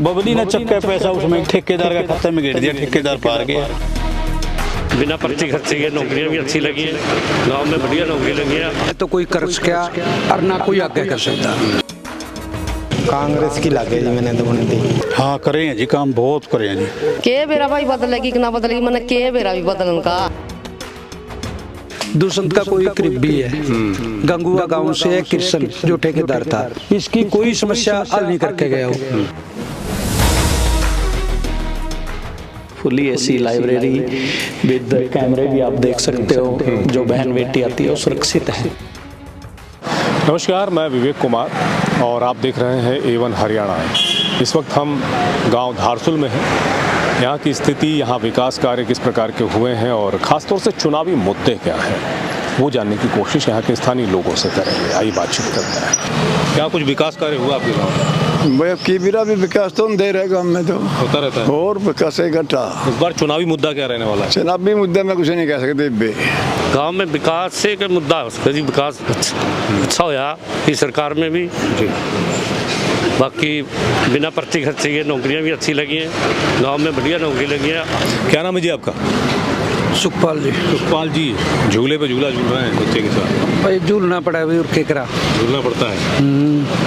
बबली ने चक्का पैसा उसमें ठेकेदार का खाते में गिर दिया, ठेकेदार पार गया। बिना पर्ची खर्चे के नौकरियां भी अच्छी लगी हैं, गांव में बढ़िया नौकरी लगी है। तो कोई कर सका और ना कोई आगे कर सकता। कांग्रेस की लागे जी मैंने तो बनी थी। हाँ करे हैं जी, काम बहुत करे हैं जी। के बेरा भाई बदलेगी कि ना बदलेगी, मैंने के बेरा भी बदलन का। दुष्यंत का कोई करीबी है, गंगुआ गांव से है कृष्ण जो ठेकेदार था, इसकी कोई समस्या हल नहीं करके गया हो। फुली एसी लाइब्रेरी विद कैमरे भी आप देख सकते हो, जो बहन बेटी आती है वो सुरक्षित है। नमस्कार, मैं विवेक कुमार और आप देख रहे हैं A1 हरियाणा। इस वक्त हम गांव धारसुल में हैं। यहाँ की स्थिति, यहाँ विकास कार्य किस प्रकार के हुए हैं और ख़ासतौर से चुनावी मुद्दे क्या हैं, वो जानने की कोशिश यहाँ के स्थानीय लोगों से करेंगे। आइए बातचीत करते हैं। क्या कुछ विकास कार्य हुआ आपके गाँव में? भाई की बिरा भी विकास तो दे रहे गाँव में, तो होता रहता है और विकास घटा। इस बार चुनावी मुद्दा क्या रहने वाला है? चुनावी मुद्दे में कुछ नहीं कह सकते। गांव में विकास से कोई मुद्दा हो सकता है, विकास अच्छा होया इस सरकार में भी। बाकी बिना पर्ची खर्चे के नौकरियां भी अच्छी लगी हैं, गांव में बढ़िया नौकरी लगी है। क्या नाम है जी आपका? सुखपाल जी। सुखपाल जी, झूले पे झूला झूल रहे हैं बच्चे के साथ। भाई झूलना पड़ा है और क्या करा, झूलना पड़ता है।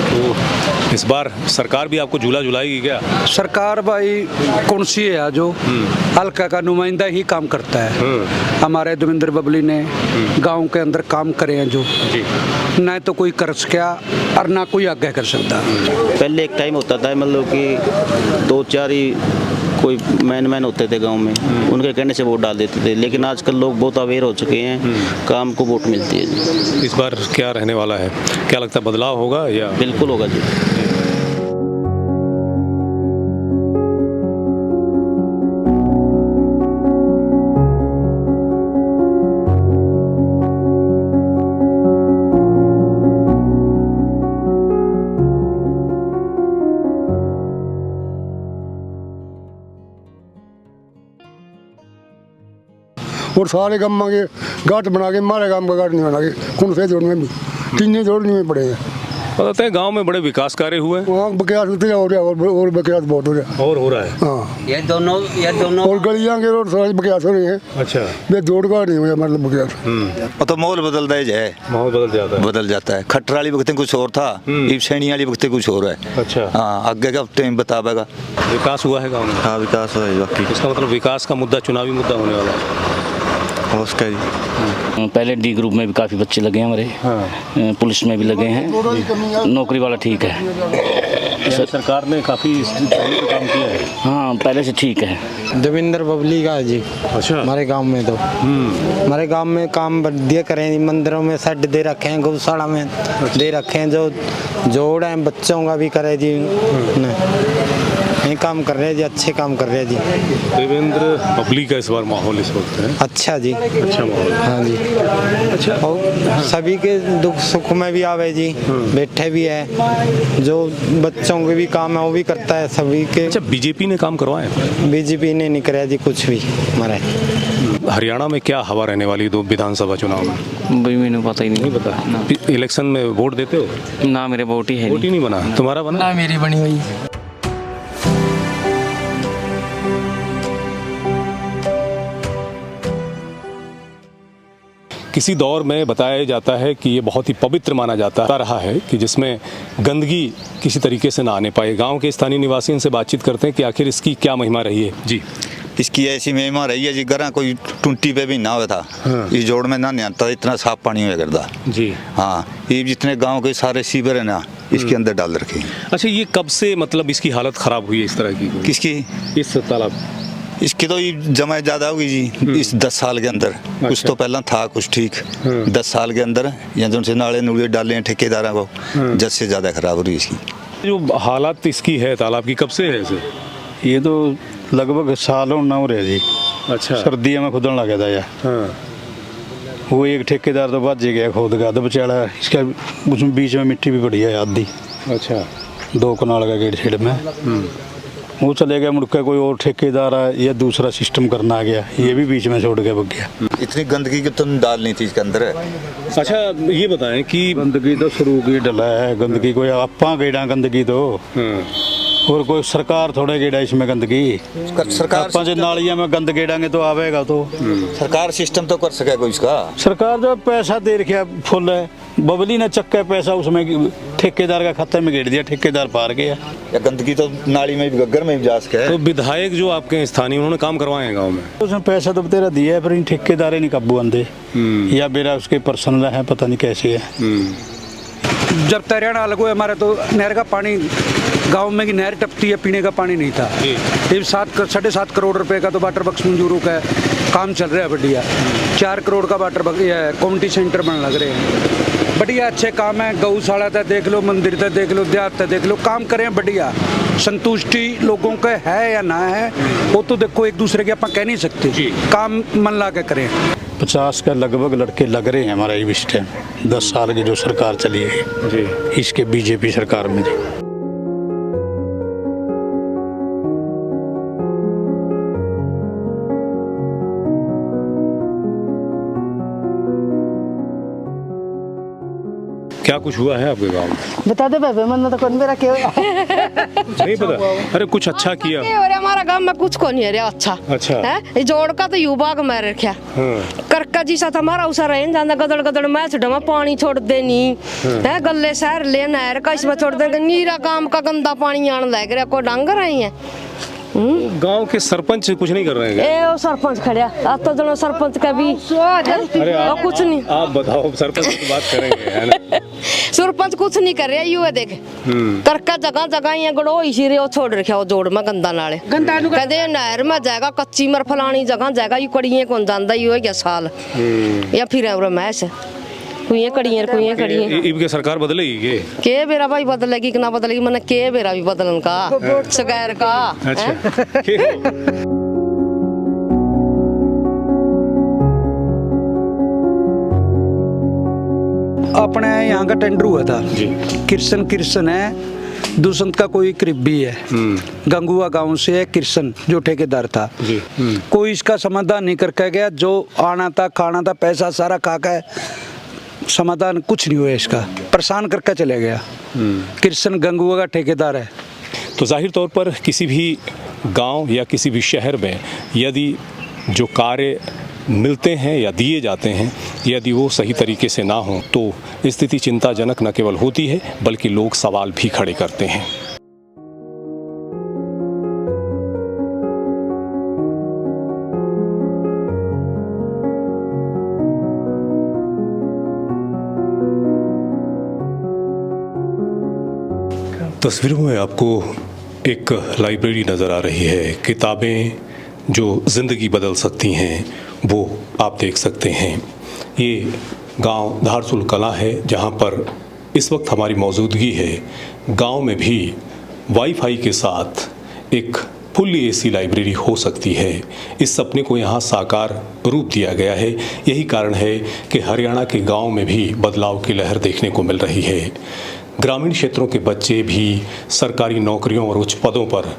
तो इस बार सरकार भी आपको झूला झुलाएगी क्या? सरकार भाई कौन सी है जो हल्का का नुमाइंदा ही काम करता है। हमारे देवेंद्र बबली ने गांव के अंदर काम करे हैं जो न तो कोई कर सका और ना कोई आगे कर सकता। पहले एक टाइम होता था मतलब कि 2-4 ही कोई मैन होते थे गांव में, उनके कहने से वोट डाल देते थे। लेकिन आजकल लोग बहुत अवेयर हो चुके हैं, काम को वोट मिलती है जी। इस बार क्या रहने वाला है, क्या लगता है बदलाव होगा या? बिल्कुल होगा जी। और सारे गाँव के गांठ बना के, हमारे गाँव का गांठ नहीं बना के कौन से जोड़ में भी तीन जोड़ने में पड़े हैं। बताते हैं गांव में बड़े विकास कार्य हुए हैं। वहाँ विकास हो रहा है और विकास बहुत हो रहा है। और हो रहा है। हाँ, ये दोनों और गलियाँ के रोड सारे विकास हो रहे हैं। अच्छा, ये जोड़ का नहीं हुआ मतलब विकास। वो तो माहौल बदलता ही है, माहौल बदल जाता है। खट्टर वाली वक्त कुछ और था, इब सैनी वाली वक्त कुछ और है। अच्छा, हाँ, आगे का टाइम बतावेगा। विकास हुआ है गाँव में? हाँ, विकास हुआ है बाकी। इसका मतलब विकास का मुद्दा चुनावी मुद्दा होने वाला है। उसका जी पहले डी ग्रुप में भी काफ़ी बच्चे लगे हैं हमारे, पुलिस में भी लगे हैं, नौकरी वाला ठीक है। सरकार ने काफ़ी काम किया है। हाँ, पहले से ठीक है। देवेंद्र बबली का जी। अच्छा, हमारे गांव में तो हमारे गांव में काम बढ़िया करें, मंदिरों में सेट दे रखे हैं, गौशाला में दे रखे हैं, जो जोड़ हैं बच्चों का भी करे जी। नहीं काम कर रहे हैं जी, अच्छे काम कर रहे हैं जी। देवेंद्र बबली का इस बार माहौल इस वक्त है अच्छा जी, अच्छा माहौल। हाँ जी। अच्छा, और सभी के दुख सुख में भी आवे जी, बैठे भी है, जो बच्चों के भी काम है वो भी करता है सभी के। अच्छा, बीजेपी ने काम करवाए? बीजेपी ने नहीं कराया जी कुछ भी हमारे। हरियाणा में क्या हवा रहने वाली 2 विधानसभा चुनाव में? भाई मैंने पता ही नहीं पता। इलेक्शन में वोट देते हो? ना, मेरे वोट ही है। वोट ही नहीं बना तुम्हारा? बना ना, मेरी बनी हुई। किसी दौर में बताया जाता है कि ये बहुत ही पवित्र माना जाता रहा है कि जिसमें गंदगी किसी तरीके से ना आने पाए। गांव के स्थानीय निवासी इनसे बातचीत करते हैं कि आखिर इसकी क्या महिमा रही है। जी, इसकी ऐसी महिमा रही है जी, गरा कोई टुंटी पे भी ना हुआ था। हाँ। इस जोड़ में ना नहीं आता, इतना साफ पानी हुआ करता जी। हाँ, ये जितने गांव के सारे सीवर है ना, इसके अंदर डाल रखे हैं। अच्छा, ये कब से मतलब इसकी हालत खराब हुई है इस तरह की? किसकी? इस तालाब इसकी तो जमा ज़्यादा होगी जी इस 10 साल के अंदर। अच्छा। कुछ तो पहला था कुछ ठीक, 10 साल के अंदर यहाँ से नाले नूले डाले हैं ठेकेदारों को, 10 से ज़्यादा खराब हो रही इसकी। जो हालत इसकी है तालाब की, कब से है इसे? ये तो लगभग साल होना हो रहा जी। अच्छा, सर्दियों में खुदन लगा था यार। हाँ। वो एक ठेकेदार तो भज गया खोद का, तो बेचारा इसका उसमें बीच में मिट्टी भी पड़ी है आधी। अच्छा, 2 कनाल का गेट छेड़ में वो चले गया, मुड़ के कोई और ठेकेदार है या दूसरा सिस्टम करना आ गया, ये भी बीच में छोड़ के भाग गया। इतनी गंदगी की तो डालनी थी इसके अंदर। अच्छा, ये बताएं कि गंदगी तो शुरू की डला है, गंदगी कोई आपा गेड़ा गंदगी तो और कोई सरकार थोड़े गेड़ा इसमें गंदगी सरकार अपन जो नालियां में गंद गेड़ांगे तो आवेगा तो सरकार सिस्टम तो कर सके कोई इसका। सरकार जो पैसा दे रखा फुल है, बबली ने चक्का पैसा उसमें ठेकेदार का खाते में गेड़ दिया, ठेकेदार पार गया। या गंदगी तो नाली में भी गग्गर में भी जा सके है। तो विधायक जो आपके स्थानीय उन्होंने काम करवाए हैं गाँव में? उसने पैसा तो तेरा दिया है पर इन ठेकेदार नहीं काबू आंदे या मेरा उसके पर्सनल है, पता नहीं कैसे है। जब तरियाना अलग हुआ हमारे तो नहर का पानी गांव में की नहर टपती है, पीने का पानी नहीं था। ये 7.5 करोड़ रुपए का तो वाटर बक्स मंजूर का काम चल रहा है बढ़िया। 4 करोड़ का वाटर बक्स कम्युनिटी सेंटर बन लग रहे हैं, बढ़िया अच्छे काम है। गौशाला तक देख लो, मंदिर तक देख लो, देहात तक देख लो, काम करें बढ़िया। संतुष्टि लोगों का है या ना है वो तो देखो एक दूसरे के अपन कह नहीं सकते, काम मन ला के करें। 50 का लगभग लड़के लग रहे हैं हमारा इस टाइम। 10 साल की जो सरकार चली है जी, इसके बीजेपी सरकार में जी। क्या कुछ हुआ है आपके गांव में? बता दे भाई, मन तो कौन मेरा क्या नहीं पता। अरे कुछ अच्छा किया? और हमारा गांव में कुछ को नहीं है रे अच्छा है। ये जोड़ का तो युवा का मैं रखा करका जी साथ हमारा उसा रहे जाना गदड़ गदड़ मैं छुड़ा पानी छोड़ देनी है, गले शहर ले नहर का इसमें छोड़ देंगे, नीरा काम का गंदा पानी आने लग रहा, कोई डंग रही है। गांव के सरपंच कुछ नहीं कर रहे हैं? ए वो सरपंच खड़िया अब तो जनो सरपंच का भी अरे आप कुछ नहीं, आप बताओ, सरपंच की बात करेंगे है ना? सरपंच कुछ नहीं कर रहा, यू है देख करका जगह जगह ये गड़ो इसी रे छोड़ रखा वो जोड़ में गंदा नाले कहते नहर में जाएगा, कच्ची मर फलानी जगह जाएगा, यू कड़िए कौन जानता, यू है क्या साल या फिर मैस कुइयां कड़ियां इनके सरकार बदलेगी के बेरा भाई बदलेगी कि ना बदलेगी, मैंने के बेरा भी बदलन का सगैर का। अच्छा अपने यहाँ का टेंडर हुआ था जी। कृष्ण है, दुष्यंत का कोई करीबी है, गंगुआ गांव से है कृष्ण जो ठेकेदार था जी। कोई इसका समाधान नहीं करके गया, जो आना था खाना था पैसा सारा खा के समाधान कुछ नहीं हुआ इसका, परेशान करके चले गया। कृष्ण गंगुआ का ठेकेदार है। तो जाहिर तौर पर किसी भी गांव या किसी भी शहर में यदि जो कार्य मिलते हैं या दिए जाते हैं, यदि वो सही तरीके से ना हो तो स्थिति चिंताजनक न केवल होती है बल्कि लोग सवाल भी खड़े करते हैं। तस्वीरों में आपको एक लाइब्रेरी नज़र आ रही है। किताबें जो ज़िंदगी बदल सकती हैं वो आप देख सकते हैं। ये गांव धारसुल कलां है जहां पर इस वक्त हमारी मौजूदगी है। गांव में भी वाईफाई के साथ एक फुल्ली एसी लाइब्रेरी हो सकती है। इस सपने को यहाँ साकार रूप दिया गया है। यही कारण है कि हरियाणा के गांव में भी बदलाव की लहर देखने को मिल रही है। ग्रामीण क्षेत्रों के बच्चे भी सरकारी नौकरियों और उच्च पदों पर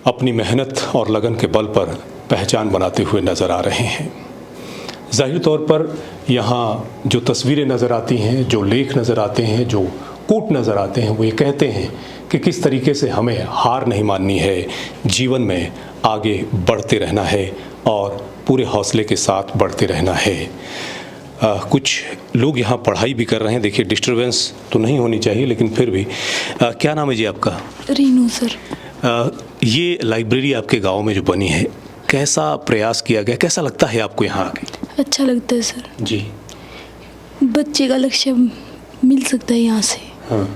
अपनी मेहनत और लगन के बल पर पहचान बनाते हुए नज़र आ रहे हैं। जाहिर तौर पर यहाँ जो तस्वीरें नज़र आती हैं, जो लेख नज़र आते हैं, जो कोट नज़र आते हैं, वो ये कहते हैं कि किस तरीके से हमें हार नहीं माननी है, जीवन में आगे बढ़ते रहना है और पूरे हौसले के साथ बढ़ते रहना है। कुछ लोग यहाँ पढ़ाई भी कर रहे हैं। देखिए डिस्टरबेंस तो नहीं होनी चाहिए लेकिन फिर भी क्या नाम है जी आपका? रीनू सर। ये लाइब्रेरी आपके गांव में जो बनी है, कैसा प्रयास किया गया, कैसा लगता है आपको यहाँ आके? अच्छा लगता है सर जी। बच्चे का लक्ष्य मिल सकता है यहाँ से। हाँ।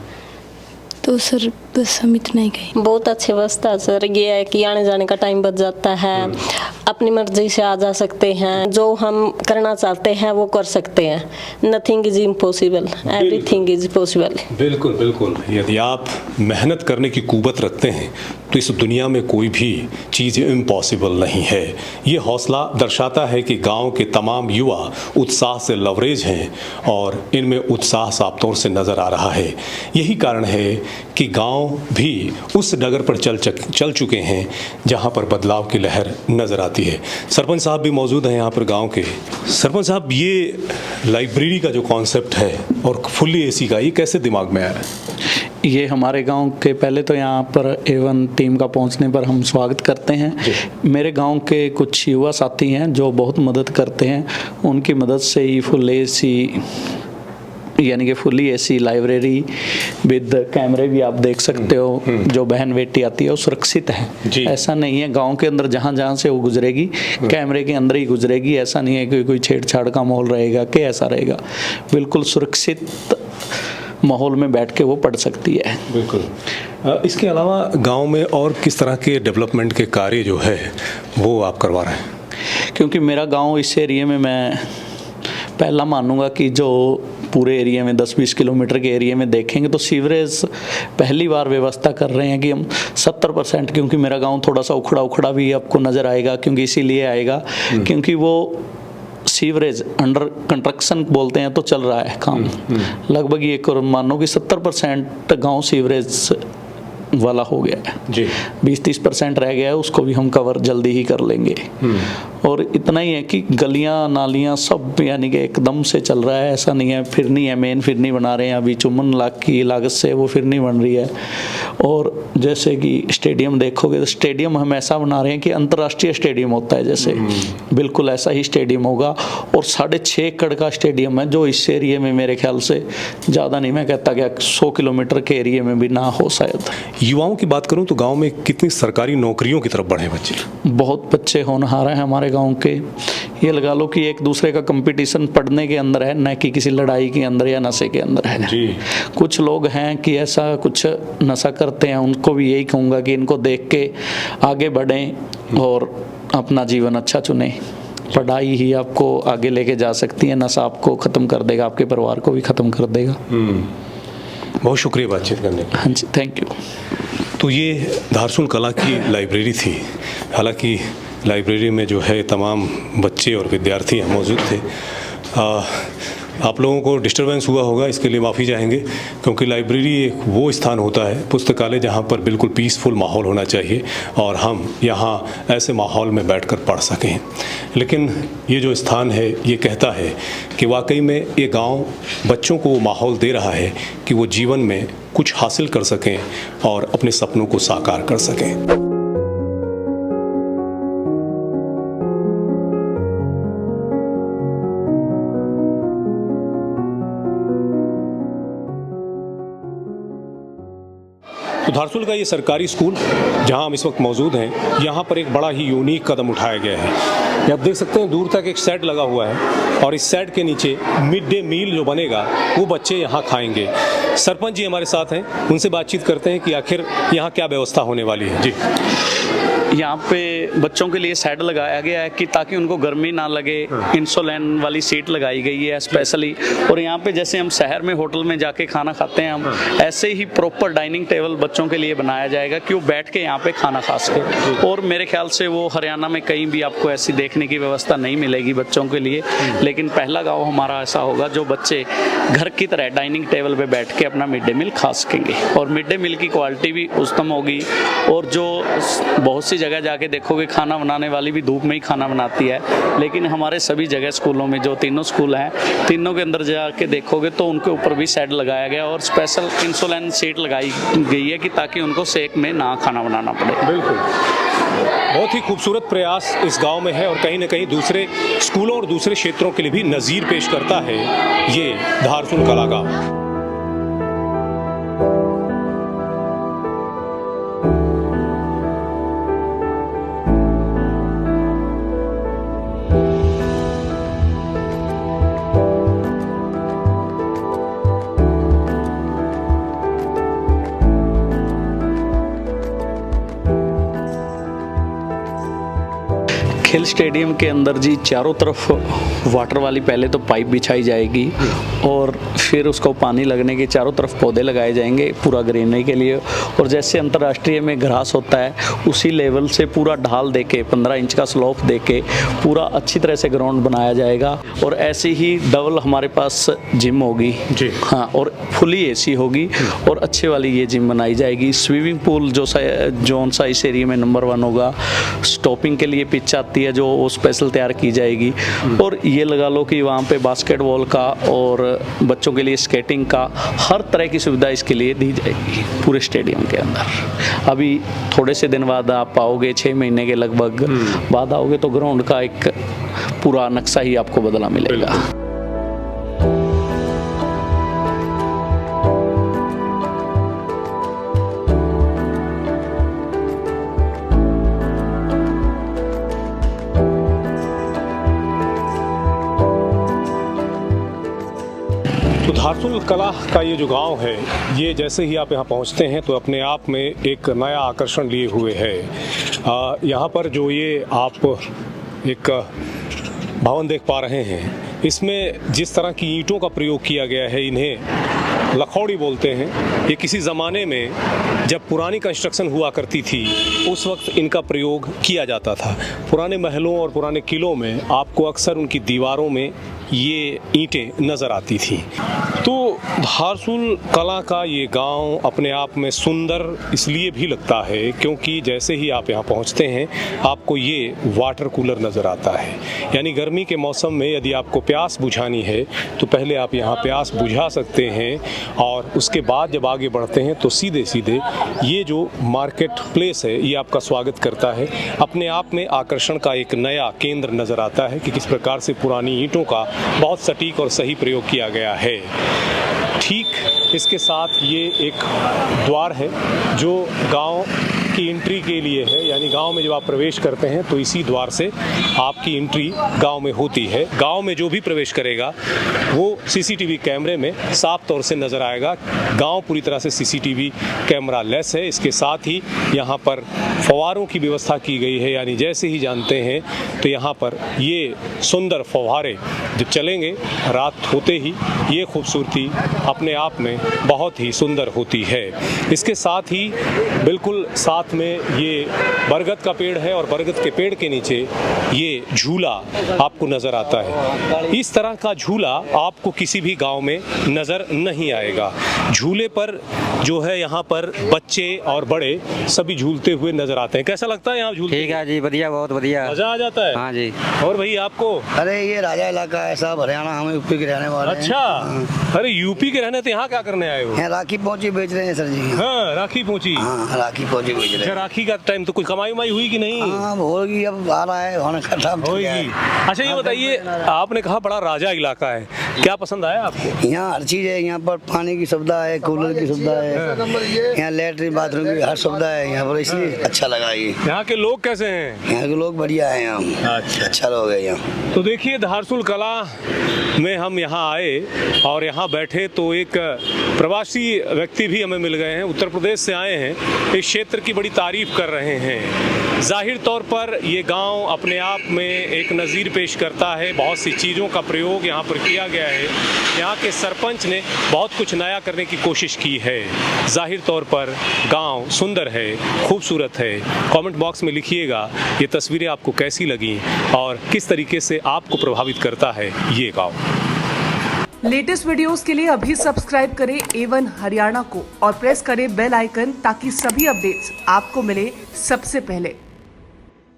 तो सर बस हम इतना ही कहें। बहुत अच्छी व्यवस्था है सर। ये है कि आने जाने का टाइम बच जाता है, अपनी मर्जी से आ जा सकते हैं, जो हम करना चाहते हैं वो कर सकते हैं। Nothing is impossible, everything is possible. बिल्कुल बिल्कुल। यदि आप मेहनत करने की कुव्वत रखते हैं तो इस दुनिया में कोई भी चीज़ इम्पॉसिबल नहीं है। ये हौसला दर्शाता है कि गांव के तमाम युवा उत्साह से लवरेज हैं और इनमें उत्साह साफ तौर से नज़र आ रहा है। यही कारण है कि गांव भी उस डगर पर चल चुके हैं जहां पर बदलाव की लहर नज़र आती है। सरपंच साहब भी मौजूद हैं यहाँ पर गांव के। सरपंच साहब, ये लाइब्रेरी का जो कॉन्सेप्ट है और फुल्ली एसी का, ये कैसे दिमाग में आया है? ये हमारे गांव के पहले तो यहाँ पर A1 टीम का पहुँचने पर हम स्वागत करते हैं। मेरे गांव के कुछ युवा साथी हैं जो बहुत मदद करते हैं, उनकी मदद से ही फुल AC यानी कि फुली AC लाइब्रेरी विद कैमरे भी आप देख सकते हो। जो बहन बेटी आती है वो सुरक्षित है। ऐसा नहीं है गांव के अंदर जहाँ जहाँ से वो गुजरेगी कैमरे के अंदर ही गुजरेगी। ऐसा नहीं है कि कोई छेड़छाड़ का माहौल रहेगा कि ऐसा रहेगा। बिल्कुल सुरक्षित माहौल में बैठ के वो पढ़ सकती है। बिल्कुल। इसके अलावा गांव में और किस तरह के डेवलपमेंट के कार्य जो है वो आप करवा रहे हैं? क्योंकि मेरा गांव इस एरिया में मैं पहला मानूंगा कि जो पूरे एरिया में 10-20 किलोमीटर के एरिया में देखेंगे तो सीवरेज पहली बार व्यवस्था कर रहे हैं कि हम 70%, क्योंकि मेरा गांव थोड़ा सा उखड़ा उखड़ा भी आपको नज़र आएगा, क्योंकि इसीलिए आएगा क्योंकि वो सीवरेज अंडर कंस्ट्रक्शन बोलते हैं तो चल रहा है काम। लगभग ये मानो कि 70% गाँव सीवरेज वाला हो गया है जी। 20-30% रह गया है, उसको भी हम कवर जल्दी ही कर लेंगे। और इतना ही है कि गलियां नालियां सब यानी कि एकदम से चल रहा है। ऐसा नहीं है फिरनी है, मेन फिरनी बना रहे हैं अभी 54 लाख की लागत से वो फिरनी बन रही है। और जैसे कि स्टेडियम देखोगे तो स्टेडियम हम ऐसा बना रहे हैं कि अंतर्राष्ट्रीय स्टेडियम होता है जैसे, बिल्कुल ऐसा ही स्टेडियम होगा। और 6.5 एकड़ का स्टेडियम है जो इस एरिया में मेरे ख्याल से ज़्यादा नहीं, मैं कहता कि 100 किलोमीटर के एरिया में भी ना हो शायद। युवाओं की बात करूं तो गांव में कितनी सरकारी नौकरियों की तरफ बढ़े बच्चे? बहुत बच्चे होनहार हैं हमारे गांव के। ये लगा लो कि एक दूसरे का कंपटीशन पढ़ने के अंदर है, न कि किसी लड़ाई के अंदर या नशे के अंदर है जी। कुछ लोग हैं कि ऐसा कुछ नशा करते हैं, उनको भी यही कहूँगा कि इनको देख के आगे बढ़ें और अपना जीवन अच्छा चुनें। पढ़ाई ही आपको आगे लेके जा सकती है, नशा आपको ख़त्म कर देगा, आपके परिवार को भी ख़त्म कर देगा। बहुत शुक्रिया बातचीत करने का। हाँ जी, थैंक यू। तो ये धारसूल कला की लाइब्रेरी थी। हालांकि लाइब्रेरी में जो है तमाम बच्चे और विद्यार्थी मौजूद थे। आप लोगों को डिस्टरबेंस हुआ होगा, इसके लिए माफ़ी चाहेंगे, क्योंकि लाइब्रेरी एक वो स्थान होता है, पुस्तकालय, जहाँ पर बिल्कुल पीसफुल माहौल होना चाहिए और हम यहाँ ऐसे माहौल में बैठकर पढ़ सकें। लेकिन ये जो स्थान है ये कहता है कि वाकई में ये गांव बच्चों को वो माहौल दे रहा है कि वो जीवन में कुछ हासिल कर सकें और अपने सपनों को साकार कर सकें। तो धारसूल का ये सरकारी स्कूल जहां हम इस वक्त मौजूद हैं, यहाँ पर एक बड़ा ही यूनिक कदम उठाया गया है। आप देख सकते हैं दूर तक एक शेड लगा हुआ है और इस शेड के नीचे मिड डे मील जो बनेगा वो बच्चे यहाँ खाएंगे। सरपंच जी हमारे साथ हैं, उनसे बातचीत करते हैं कि आखिर यहाँ क्या व्यवस्था होने वाली है। जी, यहाँ पे बच्चों के लिए शेड लगाया गया है कि ताकि उनको गर्मी ना लगे। इंसोलेन वाली सीट लगाई गई है स्पेशली। और यहाँ पे जैसे हम शहर में होटल में जाके खाना खाते हैं, हम ऐसे ही प्रॉपर डाइनिंग टेबल बच्चों के लिए बनाया जाएगा कि वो बैठ के यहाँ पे खाना खा सके। और मेरे ख्याल से वो हरियाणा में कहीं भी आपको ऐसी देखने की व्यवस्था नहीं मिलेगी बच्चों के लिए, लेकिन पहला गाँव हमारा ऐसा होगा जो बच्चे घर की तरह डाइनिंग टेबल पर बैठ के अपना मिड डे मील खा सकेंगे। और मिड डे मील की क्वालिटी भी उत्तम होगी। और जो बहुत सी जगह जाके देखोगे खाना बनाने वाली भी धूप में ही खाना बनाती है, लेकिन हमारे सभी जगह स्कूलों में जो तीनों स्कूल हैं, तीनों के अंदर जाके देखोगे तो उनके ऊपर भी शेड लगाया गया और स्पेशल इंसोलेन सीट लगाई गई है कि ताकि उनको सेक में ना खाना बनाना पड़े। बिल्कुल, बहुत ही खूबसूरत प्रयास इस गांव में है और कहीं ना कहीं दूसरे स्कूलों और दूसरे क्षेत्रों के लिए भी नज़ीर पेश करता है ये धारसूल कला गाँव। खेल स्टेडियम के अंदर जी चारों तरफ वाटर वाली पहले तो पाइप बिछाई जाएगी और फिर उसको पानी लगने के चारों तरफ पौधे लगाए जाएंगे पूरा ग्रीनरी के लिए। और जैसे अंतर्राष्ट्रीय में घास होता है उसी लेवल से पूरा ढाल देके 15 इंच का स्लोप देके पूरा अच्छी तरह से ग्राउंड बनाया जाएगा। और ऐसे ही डबल हमारे पास जिम होगी जी, हाँ, और फुली AC होगी और अच्छे वाली ये जिम बनाई जाएगी। स्विमिंग पूल जो सा इस एरिया में नंबर 1 होगा। स्टॉपिंग के लिए पिच आती आती है जो वो स्पेशल तैयार की जाएगी। और ये लगा लो कि वहाँ पे बास्केटबॉल का और बच्चों के लिए स्केटिंग का हर तरह की सुविधा इसके लिए दी जाएगी पूरे स्टेडियम के अंदर। अभी थोड़े से दिन बाद आप आओगे, 6 महीने के लगभग बाद आओगे, तो ग्राउंड का एक पूरा नक्शा ही आपको बदला मिलेगा। तो धारसुल कला का ये जो गांव है, ये जैसे ही आप यहाँ पहुँचते हैं तो अपने आप में एक नया आकर्षण लिए हुए है। यहाँ पर जो ये आप एक भवन देख पा रहे हैं, इसमें जिस तरह की ईंटों का प्रयोग किया गया है, इन्हें लखौड़ी बोलते हैं। ये किसी ज़माने में जब पुरानी कंस्ट्रक्शन हुआ करती थी उस वक्त इनका प्रयोग किया जाता था। पुराने महलों और पुराने किलों में आपको अक्सर उनकी दीवारों में ये ईंटें नज़र आती थी। तो धारसुल कला का ये गांव अपने आप में सुंदर इसलिए भी लगता है क्योंकि जैसे ही आप यहाँ पहुँचते हैं आपको ये वाटर कूलर नज़र आता है। यानी गर्मी के मौसम में यदि आपको प्यास बुझानी है तो पहले आप यहाँ प्यास बुझा सकते हैं, और उसके बाद जब आगे बढ़ते हैं तो सीधे सीधे ये जो मार्केट प्लेस है ये आपका स्वागत करता है। अपने आप में आकर्षण का एक नया केंद्र नज़र आता है कि किस प्रकार से पुरानी ईंटों का बहुत सटीक और सही प्रयोग किया गया है। ठीक इसके साथ ये एक द्वार है जो गांव की एंट्री के लिए है। यानी गांव में जब आप प्रवेश करते हैं तो इसी द्वार से आपकी एंट्री गांव में होती है। गांव में जो भी प्रवेश करेगा वो सीसीटीवी कैमरे में साफ तौर से नज़र आएगा। गांव पूरी तरह से सीसीटीवी कैमरा लेस है। इसके साथ ही यहाँ पर फव्वारों की व्यवस्था की गई है। यानी जैसे ही जानते हैं तो यहाँ पर ये सुंदर फव्वारे जब चलेंगे रात होते ही ये खूबसूरती अपने आप में बहुत ही सुंदर होती है। इसके साथ ही बिल्कुल साथ में ये बरगद का पेड़ है और बरगद के पेड़ के नीचे ये झूला आपको नज़र आता है। इस तरह का झूला आपको किसी भी गांव में नज़र नहीं आएगा। झूले पर जो है यहाँ पर बच्चे और बड़े सभी झूलते हुए नज़र आते हैं। कैसा लगता है यहाँ झूलते? ठीक है जी, बढ़िया, बहुत बढ़िया, मजा आ जाता है। हाँ जी। और भाई आपको? अरे ये राजा इलाका है, सब हरियाणा, हम यूपी के रहने वाले हैं। अच्छा, अरे यूपी के रहने तो यहाँ क्या करने आए हो? यहाँ राखी पहुँची बेच रहे हैं सर जी। हाँ, राखी पहुँची। हाँ, राखी पहुँची बेच रहे हैं। राखी का टाइम तो कुछ कमाई उमाई हुई कि नहीं? हाँ, होगी, अब आ रहा है, होने का टाइम होगी। अच्छा ये बताइए, आपने कहा बड़ा राजा इलाका है, क्या पसंद आया आपको? यहाँ हर चीज़ है। यहाँ पर पानी की सुविधा है, कूलर की सुविधा है, यहाँ लेटरिन बाथरूम की हर सुविधा है यहाँ पर, इसलिए अच्छा लगा। ये यहाँ के लोग कैसे हैं? यहाँ के लोग बढ़िया है। यहाँ अच्छा लोग है यहाँ। तो देखिए धारसुल कला में हम यहाँ आए और यहाँ बैठे तो एक प्रवासी व्यक्ति भी हमें मिल गए हैं, उत्तर प्रदेश से आए हैं, इस क्षेत्र की बड़ी तारीफ कर रहे हैं। जाहिर तौर पर ये गांव अपने आप में एक नज़ीर पेश करता है। बहुत सी चीज़ों का प्रयोग यहाँ पर किया गया है। यहाँ के सरपंच ने बहुत कुछ नया करने की कोशिश की है। जाहिर तौर पर गांव सुंदर है, खूबसूरत है। कमेंट बॉक्स में लिखिएगा ये तस्वीरें आपको कैसी लगी और किस तरीके से आपको प्रभावित करता है ये गांव। लेटेस्ट वीडियोस के लिए अभी सब्सक्राइब करें A1 हरियाणा को और प्रेस करें बेल आइकन ताकि सभी अपडेट्स आपको मिले सबसे पहले।